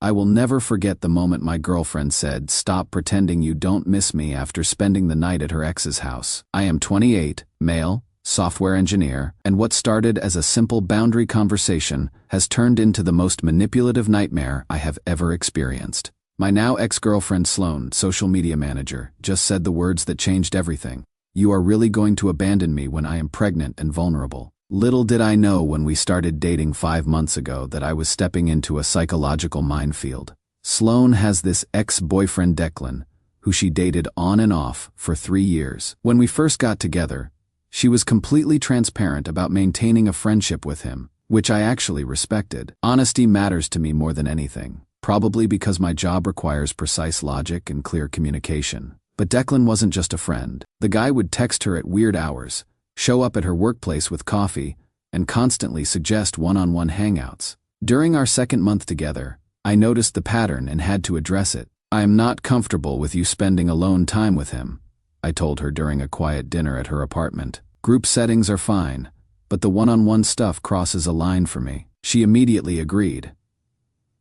I will never forget the moment my girlfriend said, "Stop pretending you don't miss me," after spending the night at her ex's house. I am 28, male, software engineer, and what started as a simple boundary conversation has turned into the most manipulative nightmare I have ever experienced. My now ex-girlfriend Sloan, social media manager, just said the words that changed everything. "You are really going to abandon me when I am pregnant and vulnerable." Little did I know when we started dating 5 months ago that I was stepping into a psychological minefield. Sloan has this ex-boyfriend Declan, who she dated on and off for 3 years. When we first got together, she was completely transparent about maintaining a friendship with him, which I actually respected. Honesty matters to me more than anything, probably because my job requires precise logic and clear communication. But Declan wasn't just a friend. The guy would text her at weird hours, show up at her workplace with coffee, and constantly suggest one-on-one hangouts. During our second month together, I noticed the pattern and had to address it. "I am not comfortable with you spending alone time with him," I told her during a quiet dinner at her apartment. "Group settings are fine, but the one-on-one stuff crosses a line for me." She immediately agreed.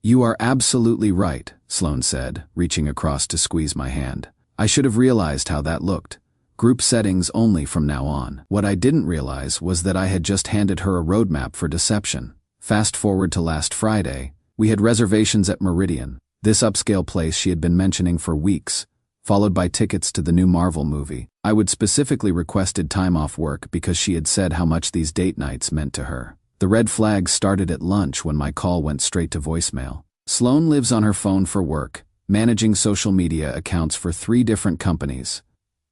"You are absolutely right," Sloan said, reaching across to squeeze my hand. "I should have realized how that looked. Group settings only from now on." What I didn't realize was that I had just handed her a roadmap for deception. Fast forward to last Friday, we had reservations at Meridian, this upscale place she had been mentioning for weeks, followed by tickets to the new Marvel movie. I would specifically requested time off work because she had said how much these date nights meant to her. The red flags started at lunch when my call went straight to voicemail. Sloan lives on her phone for work, managing social media accounts for 3 different companies.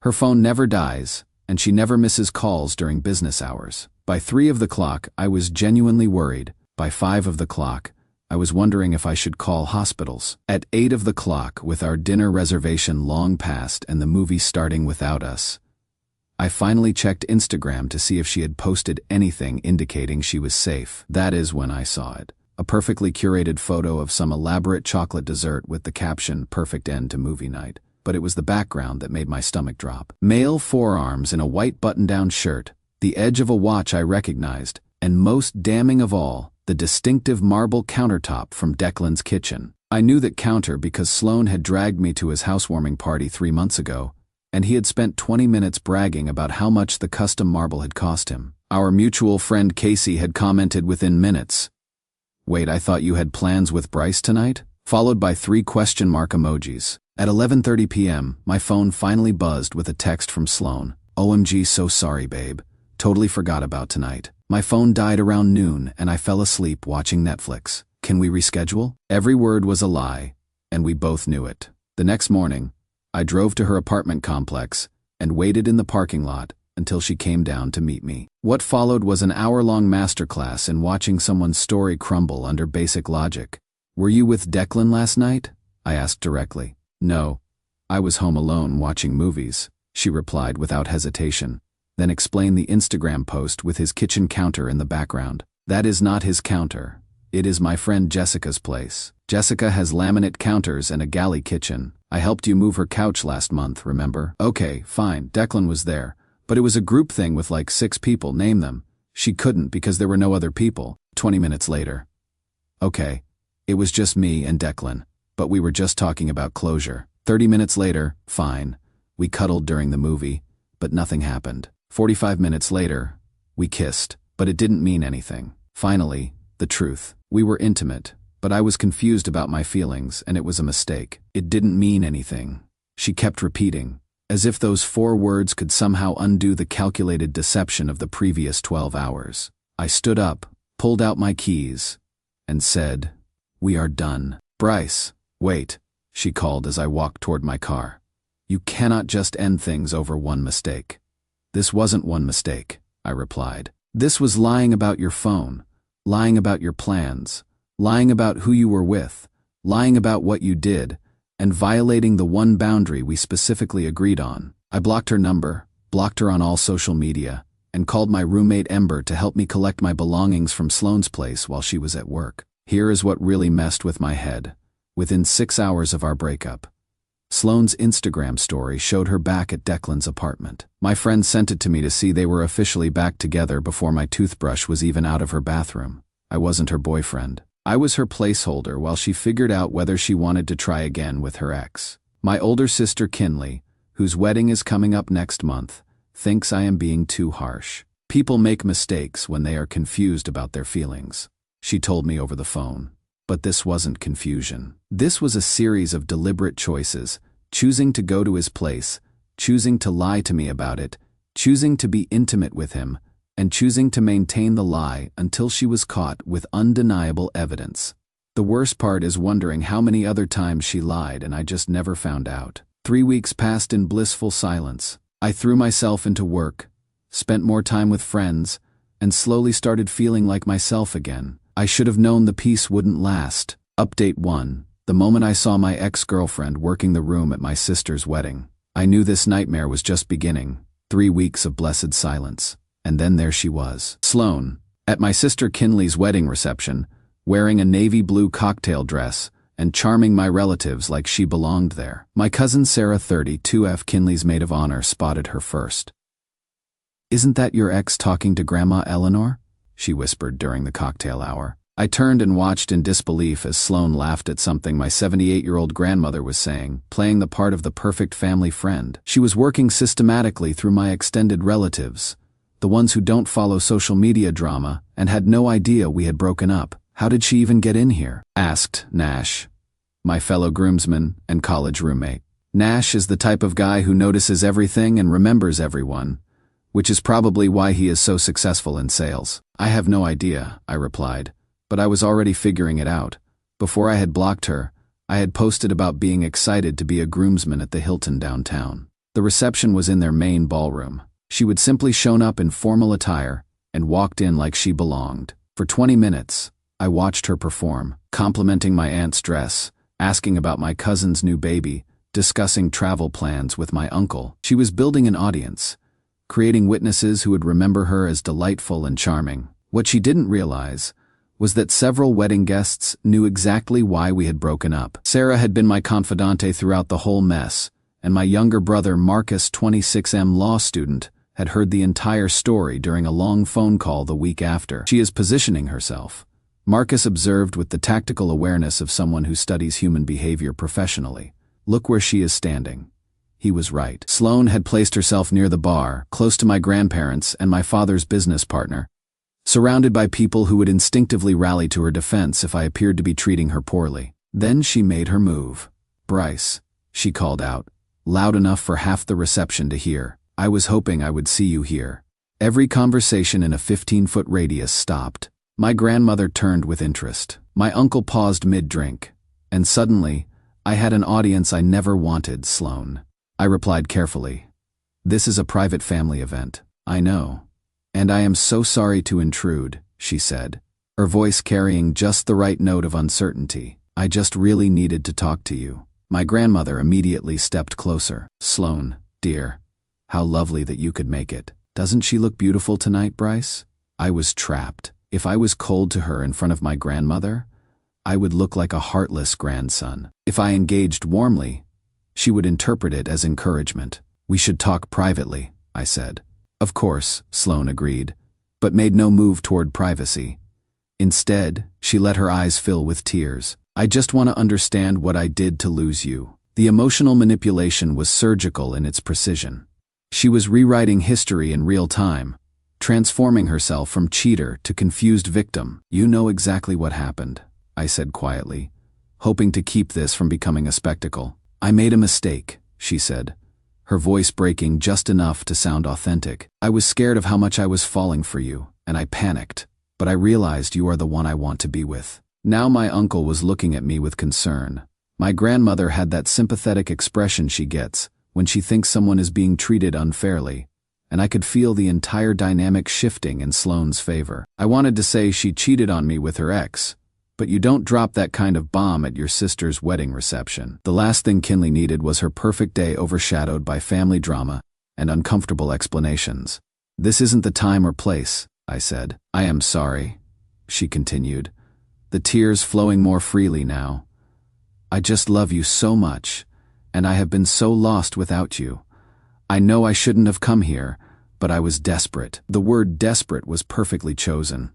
Her phone never dies, and she never misses calls during business hours. By 3 of the clock, I was genuinely worried. By 5 of the clock, I was wondering if I should call hospitals. At 8 of the clock, with our dinner reservation long past and the movie starting without us, I finally checked Instagram to see if she had posted anything indicating she was safe. That is when I saw it. A perfectly curated photo of some elaborate chocolate dessert with the caption, "Perfect end to movie night." But it was the background that made my stomach drop. Male forearms in a white button-down shirt, the edge of a watch I recognized, and most damning of all, the distinctive marble countertop from Declan's kitchen. I knew that counter because Sloan had dragged me to his housewarming party 3 months ago, and he had spent 20 minutes bragging about how much the custom marble had cost him. Our mutual friend Casey had commented within minutes, "Wait, I thought you had plans with Bryce tonight?" Followed by 3 question mark emojis. At 11:30 p.m., my phone finally buzzed with a text from Sloan. "OMG, so sorry, babe. Totally forgot about tonight." My phone died around noon, and I fell asleep watching Netflix. "Can we reschedule?" Every word was a lie, and we both knew it. The next morning, I drove to her apartment complex and waited in the parking lot until she came down to meet me. What followed was an hour-long masterclass in watching someone's story crumble under basic logic. "Were you with Declan last night?" I asked directly. "No, I was home alone watching movies," she replied without hesitation, then explained the Instagram post with his kitchen counter in the background. "That is not his counter. It is my friend Jessica's place. Jessica has laminate counters and a galley kitchen. I helped you move her couch last month, remember?" "Okay, fine, Declan was there, but it was a group thing with like 6 people, name them." She couldn't because there were no other people. 20 minutes later. "Okay, it was just me and Declan, but we were just talking about closure." 30 minutes later, "Fine, we cuddled during the movie, but nothing happened." 45 minutes later, we kissed, but it didn't mean anything. Finally, the truth. We were intimate, but I was confused about my feelings and it was a mistake. It didn't mean anything. She kept repeating, as if those 4 words could somehow undo the calculated deception of the previous 12 hours. I stood up, pulled out my keys, and said, "We are done." "Bryce, wait," she called as I walked toward my car. "You cannot just end things over one mistake." "This wasn't one mistake," I replied. "This was lying about your phone, lying about your plans, lying about who you were with, lying about what you did, and violating the one boundary we specifically agreed on." I blocked her number, blocked her on all social media, and called my roommate Ember to help me collect my belongings from Sloan's place while she was at work. Here is what really messed with my head. Within 6 hours of our breakup, Sloan's Instagram story showed her back at Declan's apartment. My friend sent it to me to see they were officially back together before my toothbrush was even out of her bathroom. I wasn't her boyfriend. I was her placeholder while she figured out whether she wanted to try again with her ex. My older sister Kinley, whose wedding is coming up next month, thinks I am being too harsh. People make mistakes when they are confused about their feelings, she told me over the phone. But this wasn't confusion. This was a series of deliberate choices, choosing to go to his place, choosing to lie to me about it, choosing to be intimate with him, and choosing to maintain the lie until she was caught with undeniable evidence. The worst part is wondering how many other times she lied and I just never found out. 3 weeks passed in blissful silence. I threw myself into work, spent more time with friends, and slowly started feeling like myself again. I should have known the peace wouldn't last. Update 1. The moment I saw my ex-girlfriend working the room at my sister's wedding, I knew this nightmare was just beginning. 3 weeks of blessed silence. And then there she was. Sloan, at my sister Kinley's wedding reception, wearing a navy blue cocktail dress and charming my relatives like she belonged there. My cousin Sarah 32F, Kinley's maid of honor, spotted her first. "Isn't that your ex talking to Grandma Eleanor?" she whispered during the cocktail hour. I turned and watched in disbelief as Sloan laughed at something my 78-year-old grandmother was saying, playing the part of the perfect family friend. She was working systematically through my extended relatives, the ones who don't follow social media drama, and had no idea we had broken up. "How did she even get in here?" asked Nash, my fellow groomsman and college roommate. Nash is the type of guy who notices everything and remembers everyone, which is probably why he is so successful in sales. "I have no idea," I replied, but I was already figuring it out. Before I had blocked her, I had posted about being excited to be a groomsman at the Hilton downtown. The reception was in their main ballroom. She would simply shown up in formal attire and walked in like she belonged. For 20 minutes, I watched her perform, complimenting my aunt's dress, asking about my cousin's new baby, discussing travel plans with my uncle. She was building an audience, creating witnesses who would remember her as delightful and charming. What she didn't realize was that several wedding guests knew exactly why we had broken up. Sarah had been my confidante throughout the whole mess, and my younger brother Marcus, 26M law student, had heard the entire story during a long phone call the week after. "She is positioning herself," Marcus observed with the tactical awareness of someone who studies human behavior professionally. "Look where she is standing." He was right. Sloan had placed herself near the bar, close to my grandparents and my father's business partner, surrounded by people who would instinctively rally to her defense if I appeared to be treating her poorly. Then she made her move. "Bryce," she called out, loud enough for half the reception to hear. "I was hoping I would see you here." Every conversation in a 15-foot radius stopped. My grandmother turned with interest. My uncle paused mid-drink. And suddenly, I had an audience I never wanted, Sloan. I replied carefully. "This is a private family event." "I know. And I am so sorry to intrude," she said, her voice carrying just the right note of uncertainty. "I just really needed to talk to you." My grandmother immediately stepped closer. "Sloan, dear, how lovely that you could make it. Doesn't she look beautiful tonight, Bryce?" I was trapped. If I was cold to her in front of my grandmother, I would look like a heartless grandson. If I engaged warmly, she would interpret it as encouragement. "We should talk privately," I said. "Of course," Sloan agreed, but made no move toward privacy. Instead, she let her eyes fill with tears. "I just want to understand what I did to lose you." The emotional manipulation was surgical in its precision. She was rewriting history in real time, transforming herself from cheater to confused victim. "You know exactly what happened," I said quietly, hoping to keep this from becoming a spectacle. "I made a mistake," she said, her voice breaking just enough to sound authentic. "I was scared of how much I was falling for you, and I panicked, but I realized you are the one I want to be with." Now my uncle was looking at me with concern. My grandmother had that sympathetic expression she gets when she thinks someone is being treated unfairly, and I could feel the entire dynamic shifting in Sloane's favor. I wanted to say she cheated on me with her ex, but you don't drop that kind of bomb at your sister's wedding reception. The last thing Kinley needed was her perfect day overshadowed by family drama and uncomfortable explanations. "This isn't the time or place," I said. "I am sorry," she continued, the tears flowing more freely now. "I just love you so much, and I have been so lost without you. I know I shouldn't have come here, but I was desperate." The word desperate was perfectly chosen.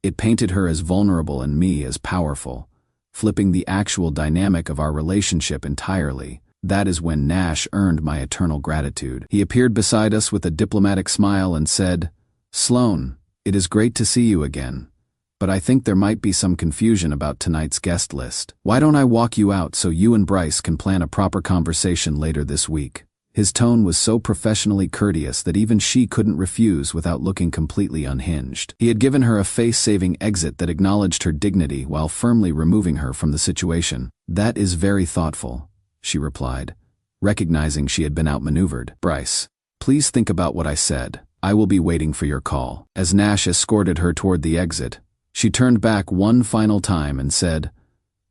It painted her as vulnerable and me as powerful, flipping the actual dynamic of our relationship entirely. That is when Nash earned my eternal gratitude. He appeared beside us with a diplomatic smile and said, "Sloan, it is great to see you again. But I think there might be some confusion about tonight's guest list. Why don't I walk you out so you and Bryce can plan a proper conversation later this week?" His tone was so professionally courteous that even she couldn't refuse without looking completely unhinged. He had given her a face-saving exit that acknowledged her dignity while firmly removing her from the situation. "That is very thoughtful," she replied, recognizing she had been outmaneuvered. "Bryce, please think about what I said. I will be waiting for your call." As Nash escorted her toward the exit, she turned back one final time and said,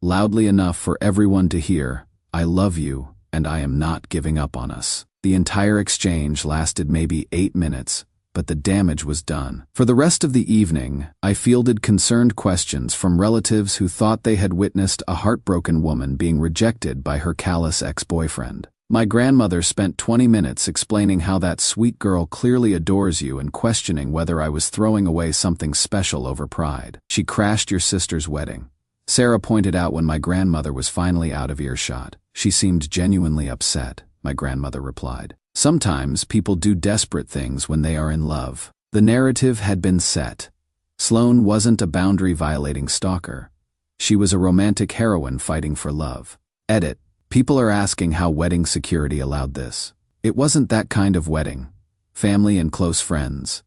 loudly enough for everyone to hear, "I love you, and I am not giving up on us." The entire exchange lasted maybe 8 minutes, but the damage was done. For the rest of the evening, I fielded concerned questions from relatives who thought they had witnessed a heartbroken woman being rejected by her callous ex-boyfriend. My grandmother spent 20 minutes explaining how that sweet girl clearly adores you and questioning whether I was throwing away something special over pride. "She crashed your sister's wedding," Sarah pointed out when my grandmother was finally out of earshot. "She seemed genuinely upset," my grandmother replied. "Sometimes people do desperate things when they are in love." The narrative had been set. Sloan wasn't a boundary-violating stalker. She was a romantic heroine fighting for love. Edit. People are asking how wedding security allowed this. It wasn't that kind of wedding. Family and close friends.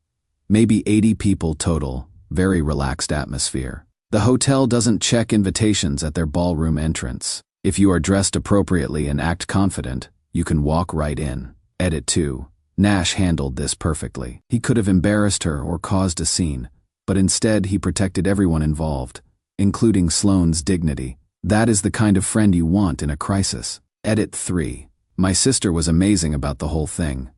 Maybe 80 people total, very relaxed atmosphere. The hotel doesn't check invitations at their ballroom entrance. If you are dressed appropriately and act confident, you can walk right in. Edit 2. Nash handled this perfectly. He could have embarrassed her or caused a scene, but instead he protected everyone involved, including Sloan's dignity. That is the kind of friend you want in a crisis. Edit 3. My sister was amazing about the whole thing.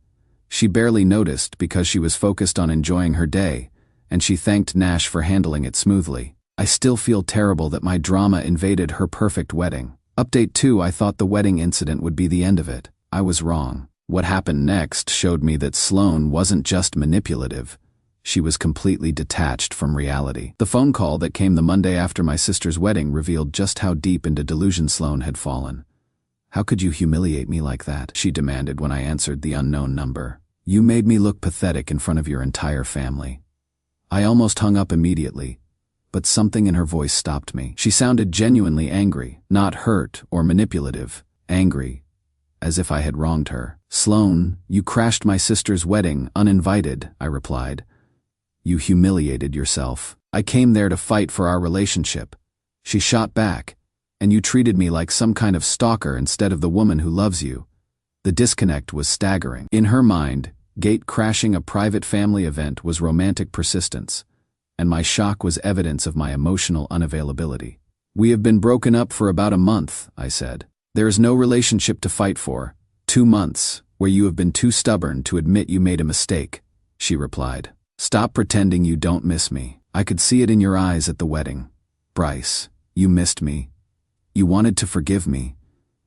She barely noticed because she was focused on enjoying her day, and she thanked Nash for handling it smoothly. I still feel terrible that my drama invaded her perfect wedding. Update 2. I thought the wedding incident would be the end of it. I was wrong. What happened next showed me that Sloan wasn't just manipulative. She was completely detached from reality. The phone call that came the Monday after my sister's wedding revealed just how deep into delusion Sloan had fallen. "How could you humiliate me like that?" she demanded when I answered the unknown number. "You made me look pathetic in front of your entire family." I almost hung up immediately, but something in her voice stopped me. She sounded genuinely angry, not hurt or manipulative, angry, as if I had wronged her. "Sloan, you crashed my sister's wedding uninvited," I replied. "You humiliated yourself. I came there to fight for our relationship." She shot back, "And you treated me like some kind of stalker instead of the woman who loves you." The disconnect was staggering. In her mind, gate crashing a private family event was romantic persistence, and my shock was evidence of my emotional unavailability. "We have been broken up for about a month," I said. "There is no relationship to fight for. 2 months, where you have been too stubborn to admit you made a mistake," she replied. "Stop pretending you don't miss me. I could see it in your eyes at the wedding. Bryce, you missed me. You wanted to forgive me,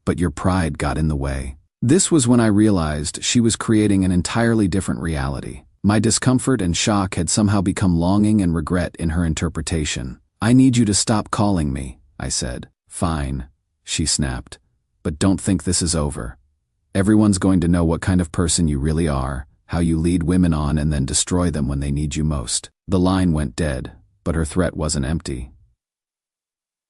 but your pride got in the way." This was when I realized she was creating an entirely different reality. My discomfort and shock had somehow become longing and regret in her interpretation. "I need you to stop calling me," I said. "Fine," she snapped, "but don't think this is over. Everyone's going to know what kind of person you really are, how you lead women on and then destroy them when they need you most." The line went dead, but her threat wasn't empty.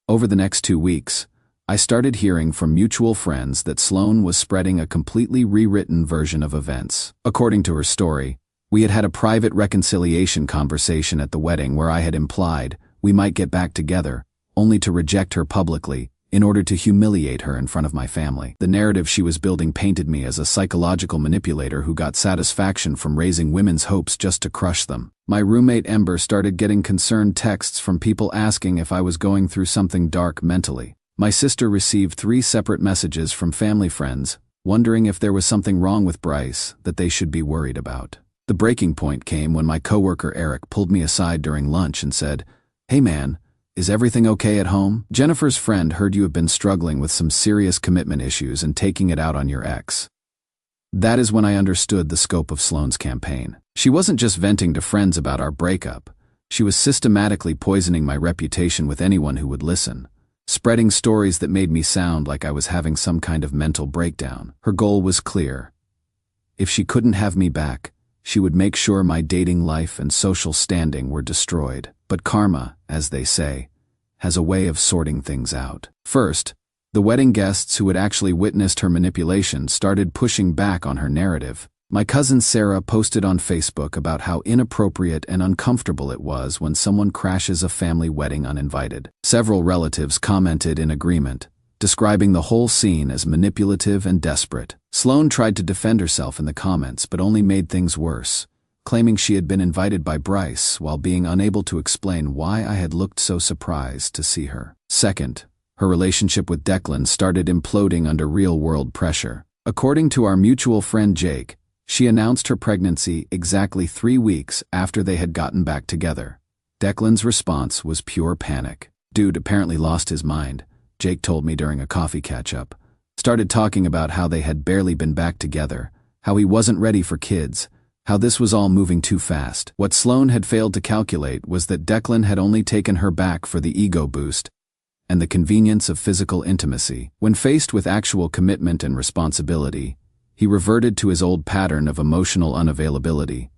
Over the next 2 weeks, I started hearing from mutual friends that Sloan was spreading a completely rewritten version of events. According to her story, we had had a private reconciliation conversation at the wedding where I had implied we might get back together, only to reject her publicly in order to humiliate her in front of my family. The narrative she was building painted me as a psychological manipulator who got satisfaction from raising women's hopes just to crush them. My roommate Ember started getting concerned texts from people asking if I was going through something dark mentally. My sister received 3 separate messages from family friends, wondering if there was something wrong with Bryce that they should be worried about. The breaking point came when my coworker Eric pulled me aside during lunch and said, "Hey man, is everything okay at home? Jennifer's friend heard you have been struggling with some serious commitment issues and taking it out on your ex." That is when I understood the scope of Sloan's campaign. She wasn't just venting to friends about our breakup. She was systematically poisoning my reputation with anyone who would listen, spreading stories that made me sound like I was having some kind of mental breakdown. Her goal was clear. If she couldn't have me back, she would make sure my dating life and social standing were destroyed. But karma, as they say, has a way of sorting things out. First, the wedding guests who had actually witnessed her manipulation started pushing back on her narrative. My cousin Sarah posted on Facebook about how inappropriate and uncomfortable it was when someone crashes a family wedding uninvited. Several relatives commented in agreement, describing the whole scene as manipulative and desperate. Sloan tried to defend herself in the comments but only made things worse, claiming she had been invited by Bryce while being unable to explain why I had looked so surprised to see her. Second, her relationship with Declan started imploding under real-world pressure. According to our mutual friend Jake, she announced her pregnancy exactly 3 weeks after they had gotten back together. Declan's response was pure panic. Dude apparently lost his mind, Jake told me during a coffee catch-up. Started talking about how they had barely been back together, how he wasn't ready for kids, how this was all moving too fast. What Sloan had failed to calculate was that Declan had only taken her back for the ego boost and the convenience of physical intimacy. When faced with actual commitment and responsibility, he reverted to his old pattern of emotional unavailability.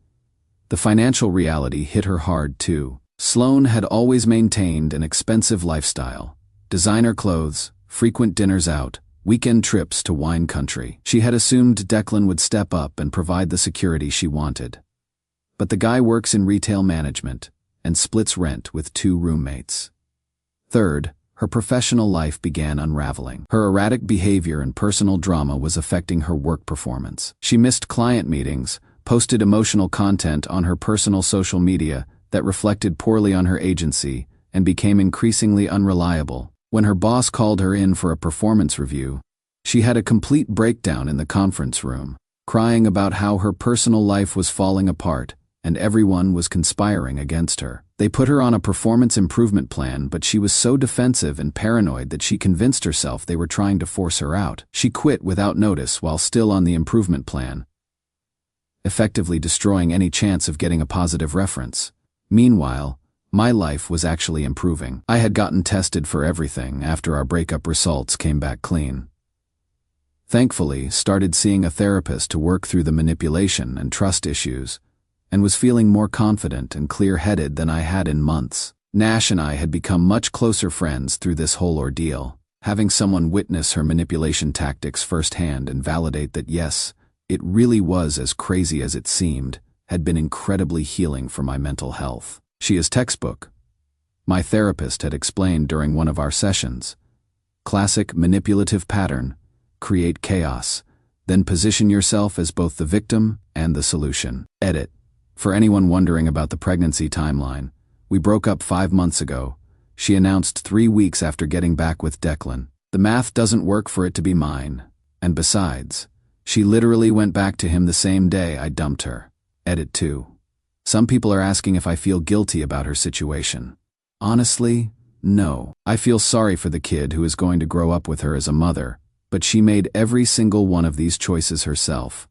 The financial reality hit her hard too. Sloan had always maintained an expensive lifestyle. Designer clothes, frequent dinners out, weekend trips to wine country. She had assumed Declan would step up and provide the security she wanted. But the guy works in retail management and splits rent with 2 roommates. Third, her professional life began unraveling. Her erratic behavior and personal drama was affecting her work performance. She missed client meetings, posted emotional content on her personal social media that reflected poorly on her agency, and became increasingly unreliable. When her boss called her in for a performance review, she had a complete breakdown in the conference room, crying about how her personal life was falling apart and everyone was conspiring against her. They put her on a performance improvement plan, but she was so defensive and paranoid that she convinced herself they were trying to force her out. She quit without notice while still on the improvement plan, effectively destroying any chance of getting a positive reference. Meanwhile, my life was actually improving. I had gotten tested for everything after our breakup results came back clean. Thankfully, started seeing a therapist to work through the manipulation and trust issues, and was feeling more confident and clear-headed than I had in months. Nash and I had become much closer friends through this whole ordeal. Having someone witness her manipulation tactics firsthand and validate that yes, it really was as crazy as it seemed, had been incredibly healing for my mental health. She is textbook. My therapist had explained during one of our sessions. Classic manipulative pattern: create chaos, then position yourself as both the victim and the solution. Edit. For anyone wondering about the pregnancy timeline, we broke up 5 months ago. She announced 3 weeks after getting back with Declan. The math doesn't work for it to be mine. And besides, she literally went back to him the same day I dumped her. Edit 2. Some people are asking if I feel guilty about her situation. Honestly, no. I feel sorry for the kid who is going to grow up with her as a mother, but she made every single one of these choices herself.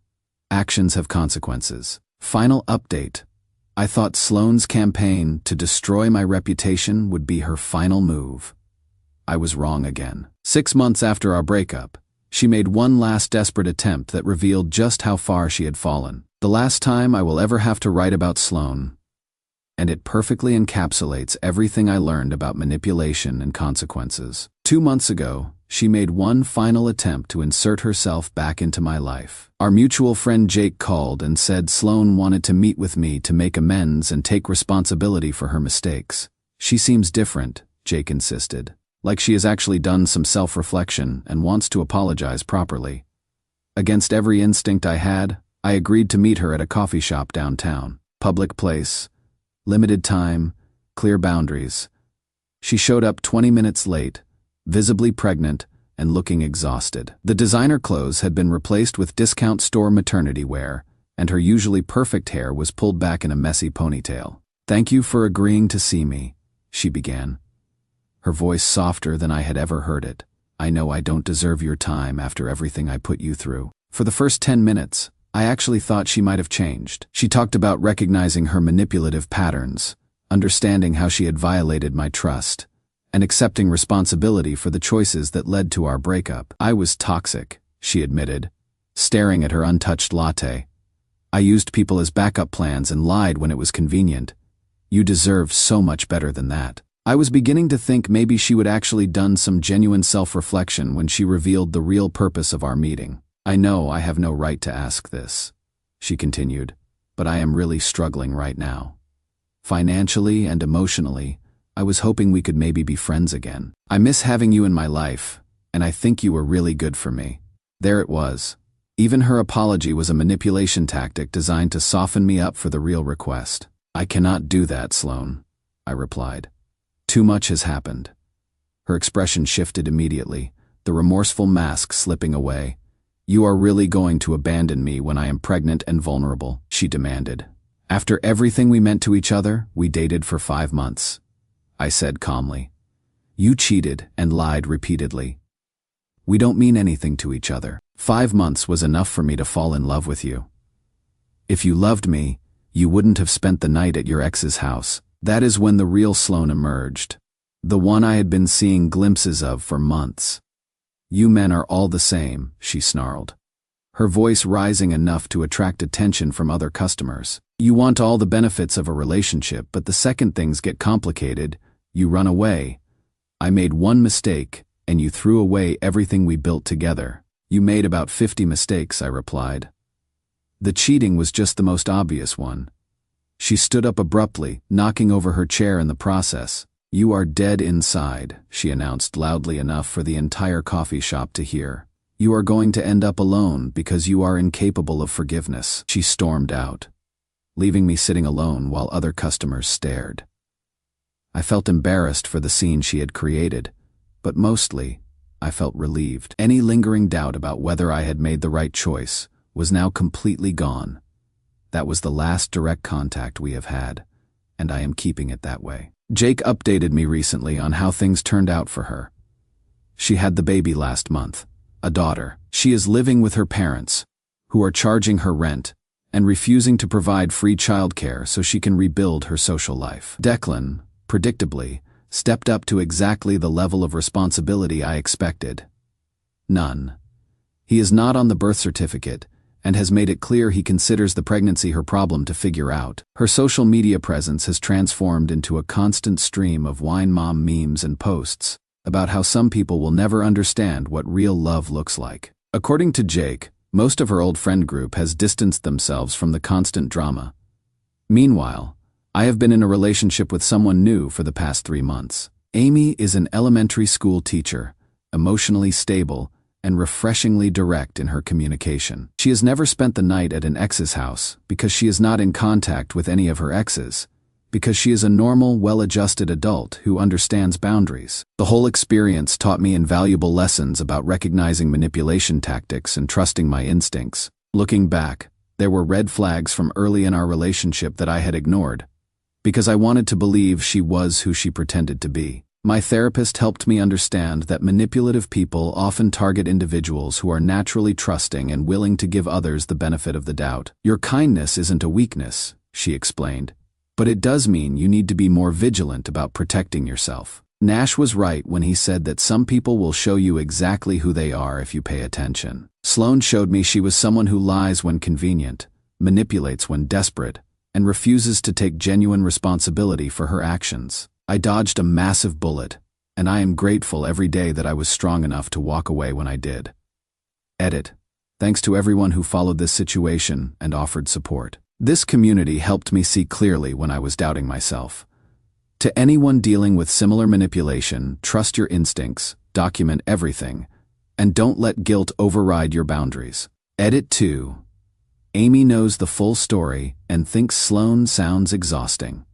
Actions have consequences. Final update. I thought Sloan's campaign to destroy my reputation would be her final move. I was wrong again. 6 months after our breakup, she made one last desperate attempt that revealed just how far she had fallen. The last time I will ever have to write about Sloan, and it perfectly encapsulates everything I learned about manipulation and consequences. 2 months ago, she made one final attempt to insert herself back into my life. Our mutual friend Jake called and said Sloan wanted to meet with me to make amends and take responsibility for her mistakes. She seems different, Jake insisted, like she has actually done some self-reflection and wants to apologize properly. Against every instinct I had, I agreed to meet her at a coffee shop downtown. Public place, limited time, clear boundaries. She showed up 20 minutes late, visibly pregnant and looking exhausted. The designer clothes had been replaced with discount store maternity wear, and her usually perfect hair was pulled back in a messy ponytail. "Thank you for agreeing to see me," she began, her voice softer than I had ever heard it. "I know I don't deserve your time after everything I put you through." For the first 10 minutes, I actually thought she might have changed. She talked about recognizing her manipulative patterns, understanding how she had violated my trust, and accepting responsibility for the choices that led to our breakup. I was toxic, she admitted, staring at her untouched latte. I used people as backup plans and lied when it was convenient. You deserve so much better than that. I was beginning to think maybe she would actually done some genuine self-reflection when she revealed the real purpose of our meeting. I know I have no right to ask this, she continued, but I am really struggling right now. Financially and emotionally, I was hoping we could maybe be friends again. I miss having you in my life, and I think you were really good for me. There it was. Even her apology was a manipulation tactic designed to soften me up for the real request. I cannot do that, Sloan, I replied. Too much has happened. Her expression shifted immediately, the remorseful mask slipping away. You are really going to abandon me when I am pregnant and vulnerable, she demanded. After everything we meant to each other, we dated for 5 months. I said calmly. You cheated and lied repeatedly. We don't mean anything to each other. 5 months was enough for me to fall in love with you. If you loved me, you wouldn't have spent the night at your ex's house. That is when the real Sloan emerged. The one I had been seeing glimpses of for months. You men are all the same, she snarled, her voice rising enough to attract attention from other customers. You want all the benefits of a relationship, but the second things get complicated, you run away. I made one mistake, and you threw away everything we built together. You made about 50 mistakes, I replied. The cheating was just the most obvious one. She stood up abruptly, knocking over her chair in the process. You are dead inside, she announced loudly enough for the entire coffee shop to hear. You are going to end up alone because you are incapable of forgiveness. She stormed out, leaving me sitting alone while other customers stared. I felt embarrassed for the scene she had created, but mostly, I felt relieved. Any lingering doubt about whether I had made the right choice was now completely gone. That was the last direct contact we have had, and I am keeping it that way. Jake updated me recently on how things turned out for her. She had the baby last month, a daughter. She is living with her parents, who are charging her rent and refusing to provide free childcare so she can rebuild her social life. Declan, predictably, stepped up to exactly the level of responsibility I expected. None. He is not on the birth certificate and has made it clear he considers the pregnancy her problem to figure out. Her social media presence has transformed into a constant stream of wine mom memes and posts about how some people will never understand what real love looks like. According to Jake, most of her old friend group has distanced themselves from the constant drama. Meanwhile, I have been in a relationship with someone new for the past 3 months. Amy is an elementary school teacher, emotionally stable, and refreshingly direct in her communication. She has never spent the night at an ex's house because she is not in contact with any of her exes, because she is a normal, well-adjusted adult who understands boundaries. The whole experience taught me invaluable lessons about recognizing manipulation tactics and trusting my instincts. Looking back, there were red flags from early in our relationship that I had ignored, because I wanted to believe she was who she pretended to be. My therapist helped me understand that manipulative people often target individuals who are naturally trusting and willing to give others the benefit of the doubt. Your kindness isn't a weakness, she explained, but it does mean you need to be more vigilant about protecting yourself. Nash was right when he said that some people will show you exactly who they are if you pay attention. Sloan showed me she was someone who lies when convenient, manipulates when desperate, and refuses to take genuine responsibility for her actions. I dodged a massive bullet, and I am grateful every day that I was strong enough to walk away when I did. Edit. Thanks to everyone who followed this situation and offered support. This community helped me see clearly when I was doubting myself. To anyone dealing with similar manipulation, trust your instincts, document everything, and don't let guilt override your boundaries. Edit 2. Amy knows the full story and thinks Sloan sounds exhausting.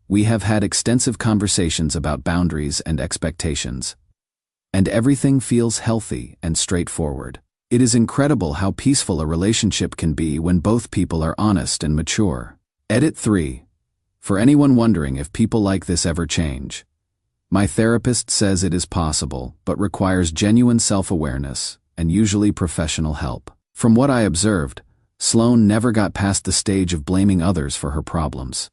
We have had extensive conversations about boundaries and expectations, and everything feels healthy and straightforward. It is incredible how peaceful a relationship can be when both people are honest and mature. Edit 3. For anyone wondering if people like this ever change, my therapist says it is possible, but requires genuine self-awareness and usually professional help. From what I observed, Sloan never got past the stage of blaming others for her problems.